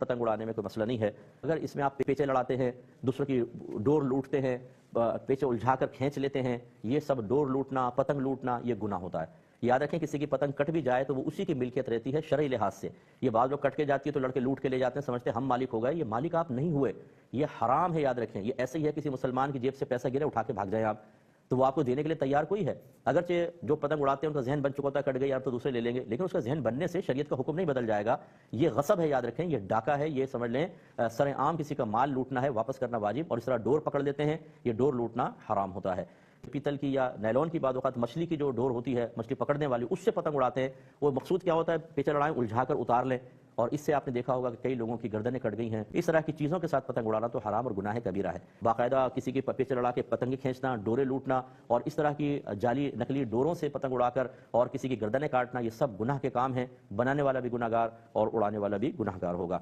पतंग उड़ाने में कोई मसला नहीं है। अगर इसमें आप पेचे लड़ाते हैं, दूसरों की डोर लूटते हैं, पेचे उलझाकर खींच लेते हैं, ये सब डोर लूटना, पतंग लूटना, ये गुनाह होता है। याद रखें, किसी की पतंग कट भी जाए तो वो उसी की मिल्कियत रहती है शरई लिहाज से। ये बाद लोग कट के जाती है तो लड़के लूट के ले जाते हैं, समझते हैं हम मालिक हो गए। ये मालिक आप नहीं हुए, ये हराम है, याद रखें। ये ऐसे ही है किसी मुसलमान की जेब से पैसा गिरे, उठा के भाग जाए आप, तो वो आपको देने के लिए तैयार कोई है। अगरचे जो पतंग उड़ाते हैं उनका जहन बन चुका होता है, कट गई यार तो दूसरे ले लेंगे, लेकिन उसका जहन बनने से शरीयत का हुक्म नहीं बदल जाएगा। ये गसब है, याद रखें, ये डाका है, ये समझ लें सरेआम किसी का माल लूटना है, वापस करना वाजिब। और इस तरह डोर पकड़ लेते हैं, ये डोर लूटना हराम होता है। पीतल की या नायलॉन की बाद वक्त मछली की जो डोर होती है, मछली पकड़ने वाली, उससे पतंग उड़ाते हैं। वो मकसूद क्या होता है, पेचे लड़ाएं उलझा कर उतार लें, और इससे आपने देखा होगा कि कई लोगों की गर्दनें कट गई हैं। इस तरह की चीज़ों के साथ पतंग उड़ाना तो हराम और गुनाह कबीरा है। बाकायदा किसी की पेचे लड़ा के पतंगे खींचना, डोरे लूटना और इस तरह की जाली नकली डोरों से पतंग उड़ाकर और किसी की गर्दनें काटना, ये सब गुनाह के काम हैं। बनाने वाला भी गुनाहगार और उड़ाने वाला भी गुनाहगार होगा।